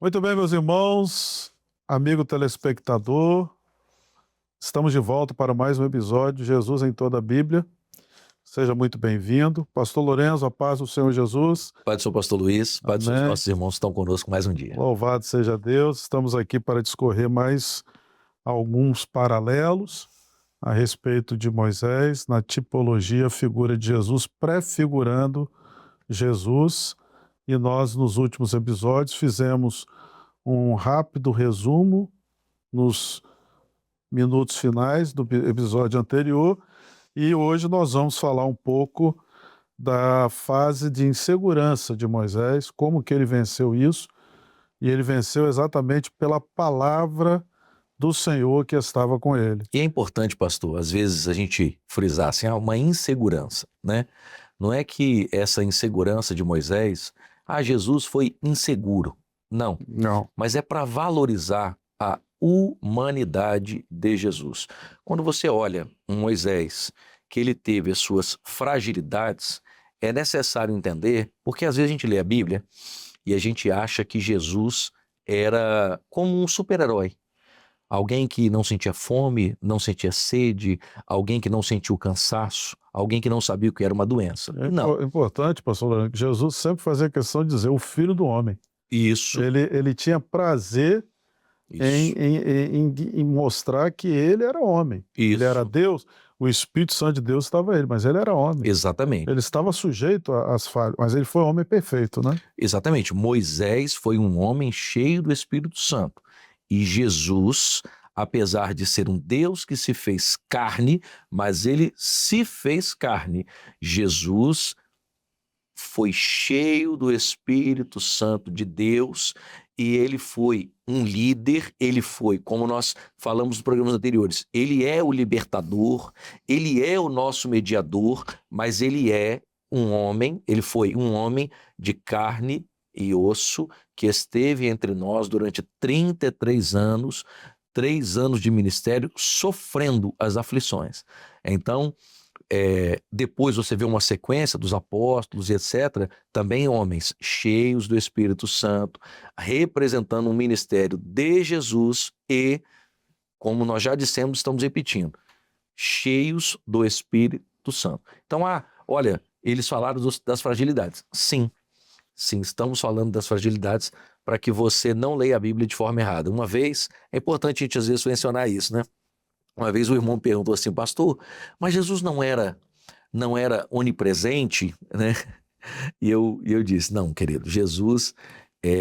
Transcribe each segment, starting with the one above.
Muito bem, meus irmãos, amigo telespectador, estamos de volta para mais um episódio de Jesus em toda a Bíblia. Seja muito bem-vindo. Pastor Lorenzo, a paz do Senhor Jesus. Pai do Senhor Pastor Luiz, Pai dos Amém. nossos irmãos que estão conosco mais um dia. Louvado seja Deus. Estamos aqui para discorrer mais alguns paralelos a respeito de Moisés, na tipologia, figura de Jesus, prefigurando Jesus. E nós, nos últimos episódios, fizemos um rápido resumo nos minutos finais do episódio anterior, e hoje nós vamos falar um pouco da fase de insegurança de Moisés, como que ele venceu isso, e ele venceu exatamente pela palavra do Senhor que estava com ele. E é importante, pastor, às vezes a gente frisar assim, uma insegurança, né? Não é que essa insegurança de Moisés, Jesus foi inseguro. Não. Mas é para valorizar a humanidade de Jesus. Quando você olha um Moisés, que ele teve as suas fragilidades, é necessário entender, porque às vezes a gente lê a Bíblia e a gente acha que Jesus era como um super-herói. Alguém que não sentia fome, não sentia sede, alguém que não sentia o cansaço, alguém que não sabia o que era uma doença. Não. É importante, pastor Lorenzo, que Jesus sempre fazia questão de dizer o Filho do Homem. Isso. Ele tinha prazer em mostrar que ele era homem. Isso. Ele era Deus, o Espírito Santo de Deus estava nele, mas ele era homem. Exatamente. Ele estava sujeito às falhas, mas ele foi homem perfeito, né? Exatamente. Moisés foi um homem cheio do Espírito Santo. E Jesus, apesar de ser um Deus que se fez carne, mas ele se fez carne. Jesus foi cheio do Espírito Santo de Deus e ele foi um líder, ele foi, como nós falamos nos programas anteriores, ele é o libertador, ele é o nosso mediador, mas ele é um homem, ele foi um homem de carne e osso que esteve entre nós durante 33 anos, 3 anos de ministério, sofrendo as aflições. Então, depois você vê uma sequência dos apóstolos e etc., também homens cheios do Espírito Santo, representando um ministério de Jesus e, como nós já dissemos, estamos repetindo, cheios do Espírito Santo. Então, olha, eles falaram das fragilidades. Sim, estamos falando das fragilidades para que você não leia a Bíblia de forma errada. Uma vez, é importante a gente às vezes mencionar isso, né? Uma vez o irmão perguntou assim, pastor, mas Jesus não era onipresente, né? E eu disse, não, querido, Jesus,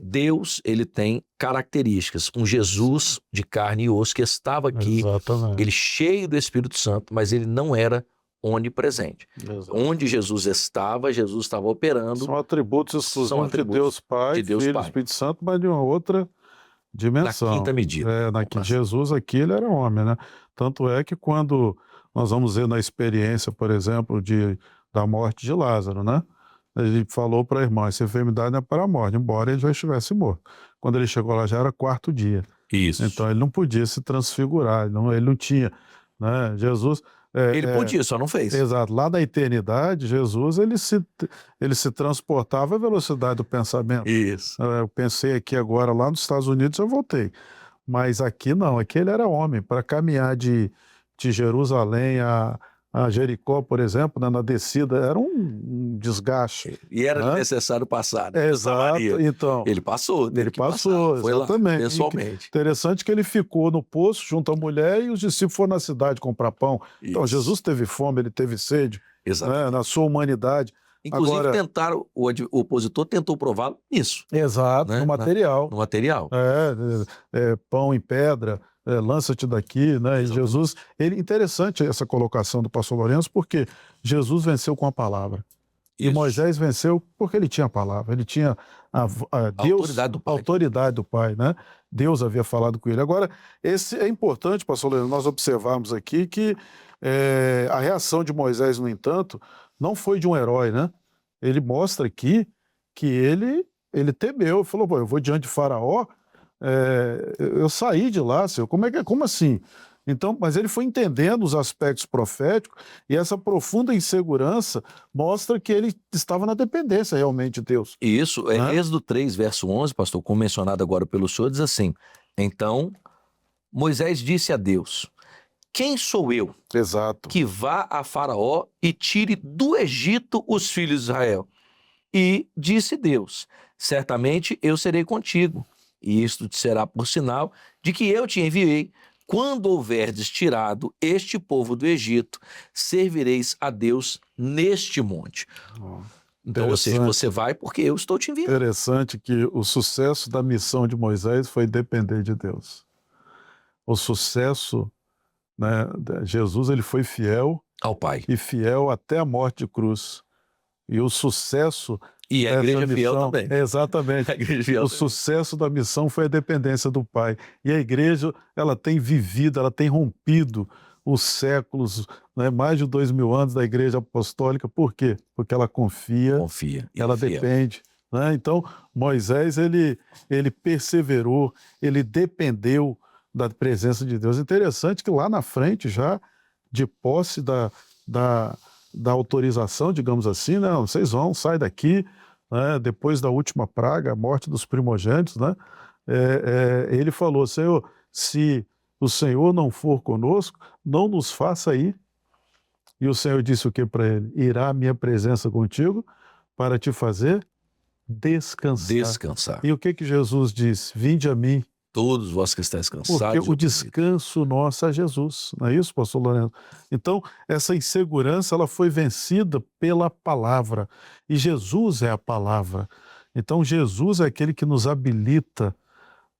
Deus, ele tem características. Um Jesus de carne e osso que estava aqui, Exatamente. ele cheio do Espírito Santo, mas ele não era onipresente. Exato. Onde Jesus estava operando. São atributos exclusivos de Deus Pai, Filho e Espírito Santo, mas de uma outra dimensão. Na quinta medida. Jesus aqui, ele era homem, né? Tanto é que quando nós vamos ver na experiência, por exemplo, da morte de Lázaro, né? Ele falou para a irmã, essa enfermidade não é para a morte, embora ele já estivesse morto. Quando ele chegou lá já era 4º dia. Isso. Então ele não podia se transfigurar, ele não tinha, né? Jesus... ele podia, só não fez. Exato. Lá na eternidade, Jesus, ele se transportava à velocidade do pensamento. Isso. Eu pensei aqui agora, lá nos Estados Unidos, eu voltei. Mas aqui não, aqui ele era homem. Para caminhar de Jerusalém a Jericó, por exemplo, né, na descida, era um desgaste. E era necessário passar. Né? Exato. Então, ele passou. Foi exatamente. Lá, pessoalmente. Interessante que ele ficou no poço junto à mulher e os discípulos foram na cidade comprar pão. Isso. Então, Jesus teve fome, ele teve sede, né, na sua humanidade. Inclusive, o opositor tentou prová-lo nisso. Exato, né? No material. No material. Pão em pedra, lança-te daqui, né? E Jesus, interessante essa colocação do pastor Lourenço, porque Jesus venceu com a palavra. Isso. E Moisés venceu porque ele tinha a palavra, ele tinha Deus, a autoridade do Pai, né? Deus havia falado com ele. Agora, esse é importante, pastor Lourenço, nós observarmos aqui que a reação de Moisés, no entanto, não foi de um herói, né? Ele mostra aqui que ele temeu, falou, eu vou diante de Faraó, eu saí de lá, senhor, como assim? Então, mas ele foi entendendo os aspectos proféticos e essa profunda insegurança mostra que ele estava na dependência realmente de Deus. E isso, Né? Êxodo 3, verso 11, pastor, como mencionado agora pelo senhor, diz assim: então Moisés disse a Deus: quem sou eu Exato. que vá a Faraó e tire do Egito os filhos de Israel? E disse Deus: certamente eu serei contigo, e isto te será por sinal de que eu te enviei. Quando houverdes tirado este povo do Egito, servireis a Deus neste monte. Então, ou seja, você vai porque eu estou te enviando. Interessante que o sucesso da missão de Moisés foi depender de Deus. O sucesso, né, Jesus ele foi fiel Ao Pai. e fiel até a morte de cruz. E o sucesso E a dessa igreja missão, fiel também. exatamente. A igreja fiel O também. sucesso da missão foi a dependência do Pai. E a igreja, ela tem vivido, ela tem rompido os séculos, né, mais de 2000 anos da igreja apostólica. Por quê? Porque ela confia, Confia. ela depende. Né? Então, Moisés, ele perseverou, ele dependeu da presença de Deus. Interessante que lá na frente, já de posse da autorização, digamos assim, né? Vocês vão, sai daqui, né? Depois da última praga, a morte dos primogênitos, né? Ele falou: Senhor, se o Senhor não for conosco, não nos faça ir. E o Senhor disse o que para ele? Irá a minha presença contigo para te fazer descansar. E o que Jesus disse? Vinde a mim. Todos vós que estáis cansados. Porque o descanso nosso é Jesus, não é isso, pastor Lourenço? Então, essa insegurança ela foi vencida pela palavra, e Jesus é a palavra. Então, Jesus é aquele que nos habilita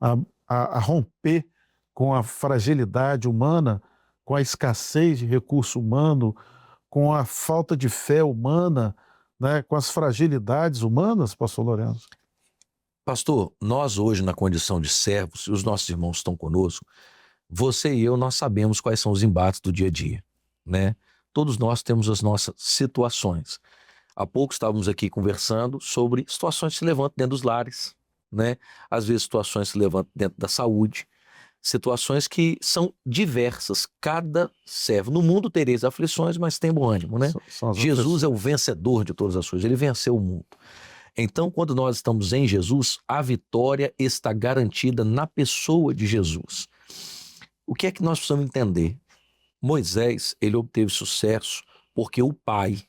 a romper com a fragilidade humana, com a escassez de recurso humano, com a falta de fé humana, né, com as fragilidades humanas, pastor Lourenço. Pastor, nós hoje na condição de servos, e os nossos irmãos estão conosco, você e eu, nós sabemos quais são os embates do dia a dia, né? Todos nós temos as nossas situações. Há pouco estávamos aqui conversando sobre situações que se levantam dentro dos lares, né? Às vezes situações que se levantam dentro da saúde, situações que são diversas. Cada servo, no mundo tereis aflições, mas tem bom ânimo, né? Jesus é o vencedor de todas as coisas, ele venceu o mundo. Então, quando nós estamos em Jesus, a vitória está garantida na pessoa de Jesus. O que é que nós precisamos entender? Moisés, ele obteve sucesso porque o Pai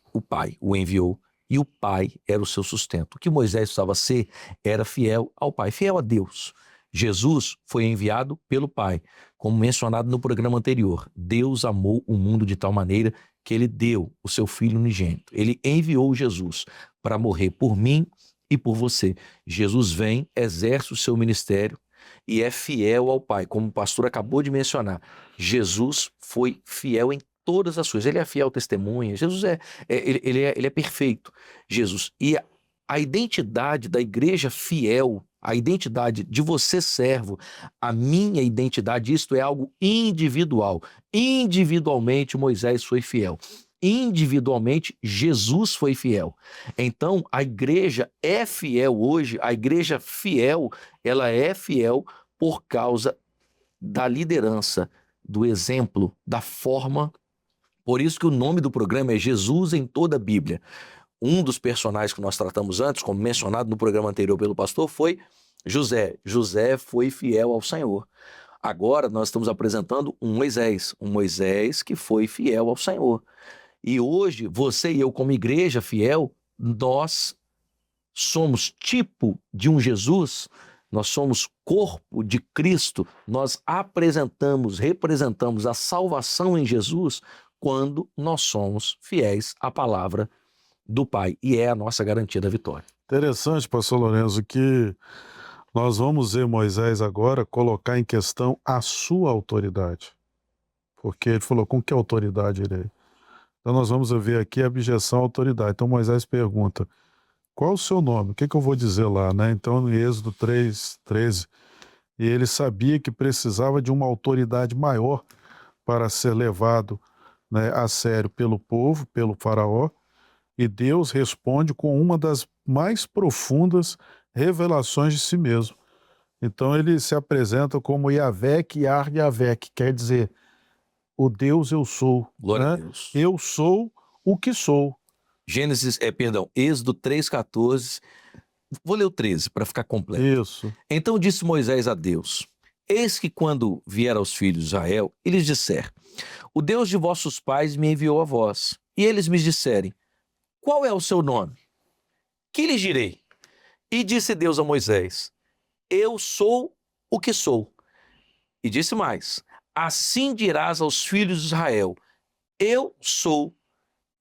o enviou e o Pai era o seu sustento. O que Moisés precisava ser era fiel ao Pai, fiel a Deus. Jesus foi enviado pelo Pai, como mencionado no programa anterior. Deus amou o mundo de tal maneira que ele deu o seu Filho unigênito. Ele enviou Jesus para morrer por mim e por você. Jesus vem, exerce o seu ministério e é fiel ao Pai, como o pastor acabou de mencionar. Jesus foi fiel em todas as coisas. Ele é fiel testemunha. Jesus ele é perfeito. Jesus. E a identidade da igreja fiel, a identidade de você servo, a minha identidade, isto é algo individual. Individualmente Moisés foi fiel. Individualmente Jesus foi fiel. Então a igreja é fiel hoje, a igreja fiel, ela é fiel por causa da liderança, do exemplo, da forma. Por isso que o nome do programa é Jesus em toda a Bíblia. Um dos personagens que nós tratamos antes, como mencionado no programa anterior pelo pastor, foi José. José foi fiel ao Senhor. Agora nós estamos apresentando um Moisés que foi fiel ao Senhor. E hoje, você e eu, como igreja fiel, nós somos tipo de um Jesus, nós somos corpo de Cristo, nós representamos a salvação em Jesus quando nós somos fiéis à palavra do Pai, e é a nossa garantia da vitória. Interessante, pastor Lourenço, que nós vamos ver Moisés agora colocar em questão a sua autoridade, porque ele falou, com que autoridade ele é? Então nós vamos ver aqui a objeção à autoridade. Então Moisés pergunta, qual o seu nome? O que eu vou dizer lá, né? Então no Êxodo 3:13, e ele sabia que precisava de uma autoridade maior para ser levado, né, a sério pelo povo, pelo faraó, e Deus responde com uma das mais profundas revelações de si mesmo. Então ele se apresenta como Yahvé, Yar Yahvé, que quer dizer o Deus eu sou. Glória a Né? Deus. Eu sou o que sou. Êxodo 3,14. Vou ler o 13 para ficar completo. Isso. Então disse Moisés a Deus: Eis que quando vier aos filhos de Israel, e lhes disser: O Deus de vossos pais me enviou a vós. E eles me disserem: Qual é o seu nome? Que lhes direi? E disse Deus a Moisés: Eu sou o que sou. E disse mais: Assim dirás aos filhos de Israel: Eu sou,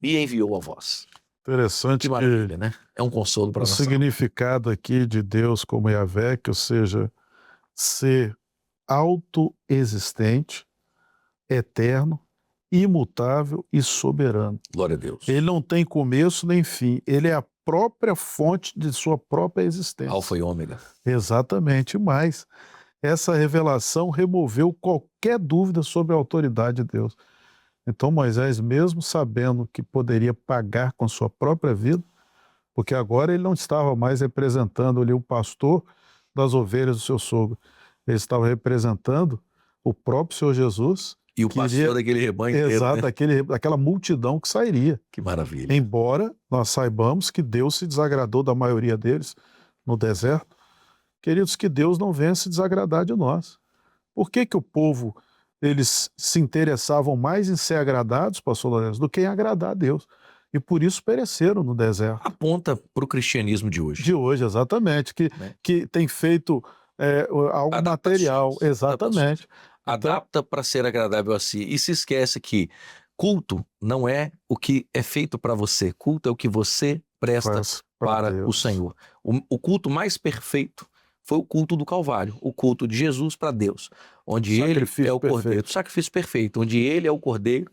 me enviou a vós. Interessante Que maravilha, né? É um consolo para o a nação. significado aqui de Deus como Yahvé, que ou seja, ser autoexistente, eterno, imutável e soberano. Glória a Deus. Ele não tem começo nem fim, ele é a própria fonte de sua própria existência. Alfa e ômega. Exatamente, mas essa revelação removeu qualquer dúvida sobre a autoridade de Deus. Então Moisés, mesmo sabendo que poderia pagar com sua própria vida, porque agora ele não estava mais representando ali o pastor das ovelhas do seu sogro, ele estava representando o próprio Senhor Jesus. E o pastor daquele rebanho inteiro, exato, né? daquela multidão que sairia. Que maravilha. Embora nós saibamos que Deus se desagradou da maioria deles no deserto, queridos, que Deus não venha se desagradar de nós. Por que que o povo, eles se interessavam mais em ser agradados, pastor Lourenço, do que em agradar a Deus? E por isso pereceram no deserto. Aponta para o cristianismo de hoje. De hoje, exatamente, que tem feito algo material. Exatamente. Adapta para ser agradável a si. E se esquece que culto não é o que é feito para você. Culto é o que você presta para Deus. o Senhor. O culto mais perfeito foi o culto do Calvário, o culto de Jesus para Deus, onde ele é o cordeiro, o sacrifício perfeito, onde ele é o cordeiro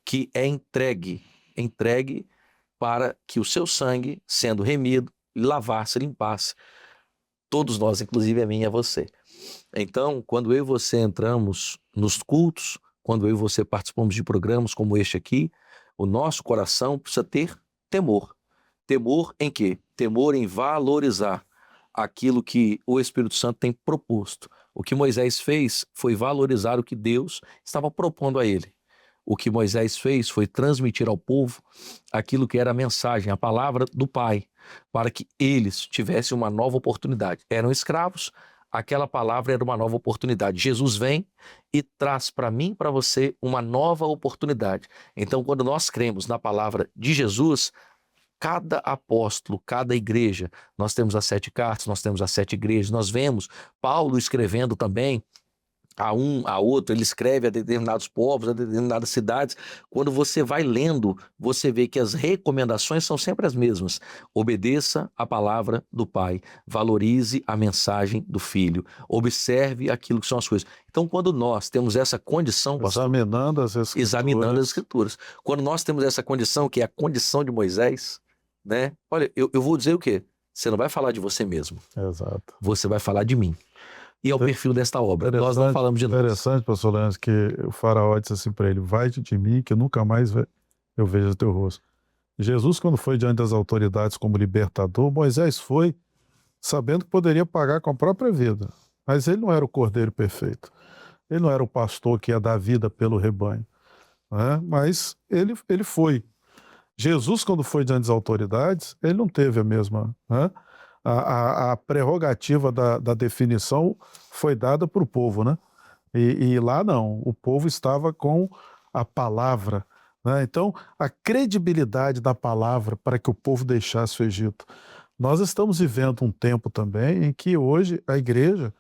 que é entregue para que o seu sangue, sendo remido, lavasse, limpasse todos nós, inclusive a mim e a você. Então, quando eu e você entramos nos cultos, quando eu e você participamos de programas como este aqui, o nosso coração precisa ter temor. Temor em quê? Temor em valorizar aquilo que o Espírito Santo tem proposto. O que Moisés fez foi valorizar o que Deus estava propondo a ele. O que Moisés fez foi transmitir ao povo aquilo que era a mensagem, a palavra do Pai, para que eles tivessem uma nova oportunidade. Eram escravos, aquela palavra era uma nova oportunidade. Jesus vem e traz para mim e para você uma nova oportunidade. Então, quando nós cremos na palavra de Jesus, cada apóstolo, cada igreja, nós temos as 7 cartas, nós temos as 7 igrejas, nós vemos Paulo escrevendo também a um, a outro, ele escreve a determinados povos, a determinadas cidades. Quando você vai lendo, você vê que as recomendações são sempre as mesmas. Obedeça a palavra do Pai, valorize a mensagem do Filho, observe aquilo que são as coisas. Então, quando nós temos essa condição, pastor, examinando as Escrituras, quando nós temos essa condição, que é a condição de Moisés, né? Olha, eu vou dizer o quê? Você não vai falar de você mesmo. Exato. Você vai falar de mim. E é o perfil desta obra. Nós não falamos de nós. Interessante, pastor Lourenço, que o faraó disse assim para ele: vai-te de mim, que nunca mais eu veja teu rosto. Jesus, quando foi diante das autoridades como libertador, Moisés foi sabendo que poderia pagar com a própria vida. Mas ele não era o cordeiro perfeito. Ele não era o pastor que ia dar vida pelo rebanho. Né? Mas ele foi. Jesus, quando foi diante das autoridades, ele não teve a mesma... Né? A prerrogativa da definição foi dada para o povo, né? E lá não, o povo estava com a palavra, né? Então, a credibilidade da palavra para que o povo deixasse o Egito. Nós estamos vivendo um tempo também em que hoje a igreja,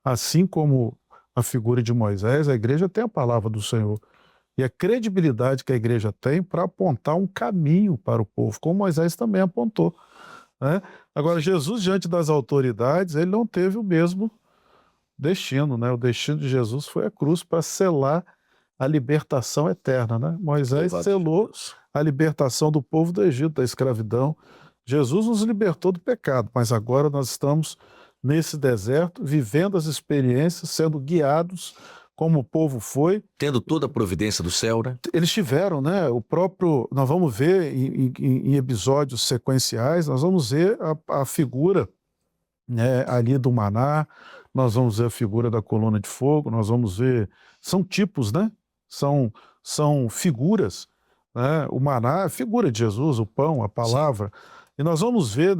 assim como a figura de Moisés, a igreja tem a palavra do Senhor. E a credibilidade que a igreja tem para apontar um caminho para o povo, como Moisés também apontou. Né? Agora, Jesus, diante das autoridades, ele não teve o mesmo destino. Né? O destino de Jesus foi a cruz para selar a libertação eterna. Né? Moisés selou a libertação do povo do Egito, da escravidão. Jesus nos libertou do pecado, mas agora nós estamos nesse deserto, vivendo as experiências, sendo guiados como o povo foi. Tendo toda a providência do céu, né? Eles tiveram, né? O próprio... Nós vamos ver em episódios sequenciais, nós vamos ver a figura, né, ali do maná, nós vamos ver a figura da coluna de fogo, nós vamos ver... São tipos, né? são figuras, né? O maná é figura de Jesus, o pão, a palavra. E nós vamos ver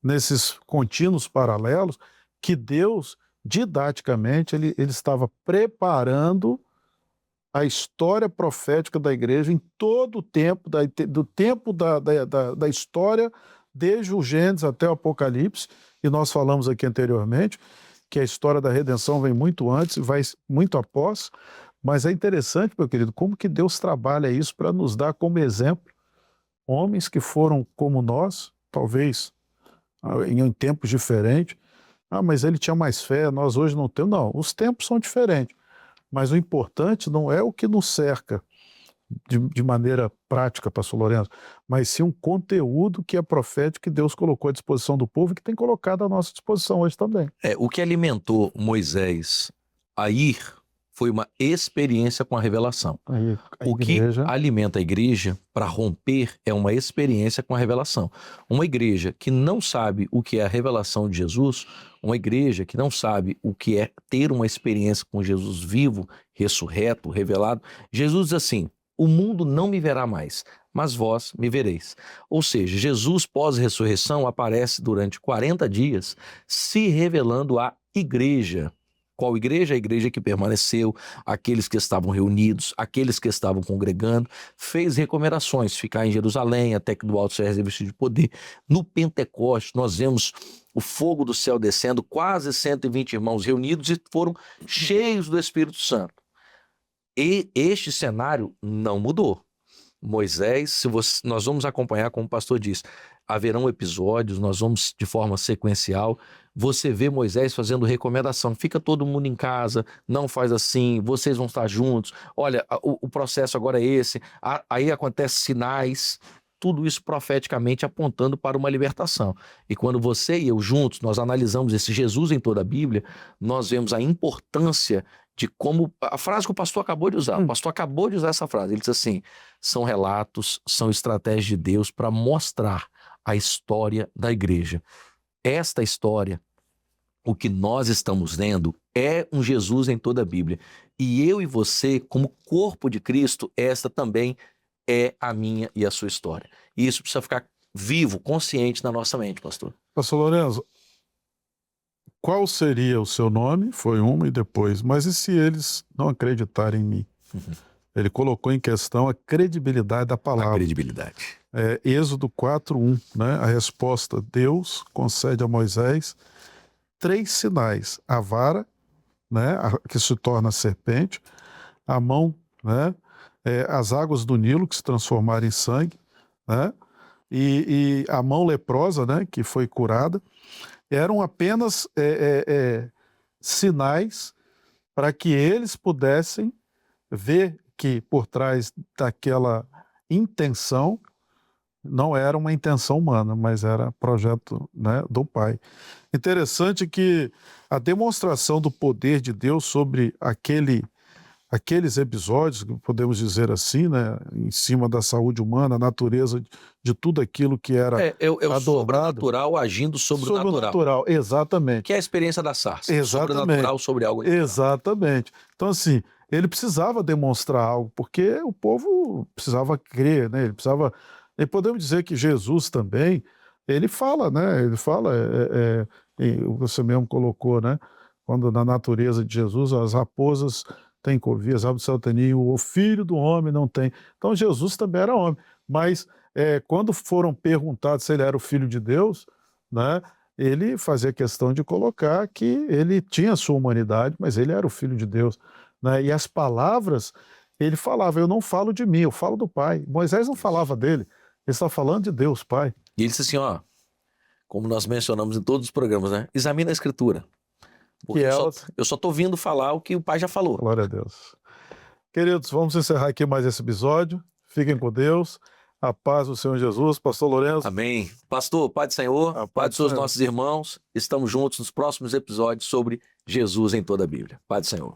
nesses contínuos paralelos que Deus, didaticamente, ele estava preparando a história profética da igreja em todo o tempo, do tempo da história, desde o Gênesis até o Apocalipse, e nós falamos aqui anteriormente que a história da redenção vem muito antes e vai muito após, mas é interessante, meu querido, como que Deus trabalha isso para nos dar como exemplo homens que foram como nós, talvez em tempos diferentes. Mas ele tinha mais fé, nós hoje não temos. Não, os tempos são diferentes. Mas o importante não é o que nos cerca de maneira prática, pastor Lourenço, mas sim um conteúdo que é profético que Deus colocou à disposição do povo e que tem colocado à nossa disposição hoje também. O que alimentou Moisés a ir foi uma experiência com a revelação. O que alimenta a igreja para romper é uma experiência com a revelação. Uma igreja que não sabe o que é a revelação de Jesus, uma igreja que não sabe o que é ter uma experiência com Jesus vivo, ressurreto, revelado. Jesus diz assim: o mundo não me verá mais, mas vós me vereis. Ou seja, Jesus pós-ressurreição aparece durante 40 dias se revelando à igreja. Qual igreja? A igreja que permaneceu, aqueles que estavam reunidos, aqueles que estavam congregando, fez recomendações, ficar em Jerusalém até que do alto seja revestido de poder. No Pentecoste nós vemos o fogo do céu descendo, quase 120 irmãos reunidos e foram cheios do Espírito Santo. E este cenário não mudou. Moisés, nós vamos acompanhar, como o pastor disse, haverão episódios, nós vamos de forma sequencial. Você vê Moisés fazendo recomendação: fica todo mundo em casa, não faz assim, vocês vão estar juntos, olha, o processo agora é esse, aí acontece sinais, tudo isso profeticamente apontando para uma libertação. E quando você e eu juntos, nós analisamos esse Jesus em toda a Bíblia, nós vemos a importância de como, a frase que o pastor acabou de usar, o pastor acabou de usar essa frase, ele diz assim: são relatos, são estratégias de Deus para mostrar a história da igreja. Esta história, o que nós estamos vendo, é um Jesus em toda a Bíblia. E eu e você, como corpo de Cristo, esta também é a minha e a sua história. E isso precisa ficar vivo, consciente na nossa mente, pastor. Pastor Lourenço, qual seria o seu nome? Foi uma e depois. Mas e se eles não acreditarem em mim? Ele colocou em questão a credibilidade da palavra. A credibilidade. Êxodo 4:1, né? A resposta: Deus concede a Moisés 3 sinais: a vara, né? Que se torna serpente, a mão, né? As águas do Nilo que se transformaram em sangue, né? E a mão leprosa, né? Que foi curada. Eram apenas sinais para que eles pudessem ver que por trás daquela intenção não era uma intenção humana, mas era projeto, né, do Pai. Interessante que a demonstração do poder de Deus sobre aqueles episódios, podemos dizer assim, né, em cima da saúde humana, a natureza de tudo aquilo que era o sobrenatural agindo sobre o natural. Sobrenatural, exatamente. Que é a experiência da sarça. Exatamente. Sobrenatural sobre algo natural. Exatamente. Então, assim, ele precisava demonstrar algo, porque o povo precisava crer, né? Ele precisava... E podemos dizer que Jesus também, ele fala, né? Ele fala, você mesmo colocou, né? Quando na natureza de Jesus as raposas têm covil, as aves do céu têm ninho, o filho do homem não tem. Então Jesus também era homem. Mas quando foram perguntados se ele era o filho de Deus, né? Ele fazia questão de colocar que ele tinha a sua humanidade, mas ele era o filho de Deus, né? E as palavras, ele falava: eu não falo de mim, eu falo do Pai. Moisés não falava dele. Ele está falando de Deus, Pai. E ele disse assim, como nós mencionamos em todos os programas, né? Examina a Escritura. Porque eu só estou vindo falar o que o Pai já falou. Glória a Deus. Queridos, vamos encerrar aqui mais esse episódio. Fiquem com Deus. A paz do Senhor Jesus. Pastor Lourenço. Amém. Pastor, Pai do Senhor, Pai dos seus nossos irmãos. Estamos juntos nos próximos episódios sobre Jesus em toda a Bíblia. Pai do Senhor.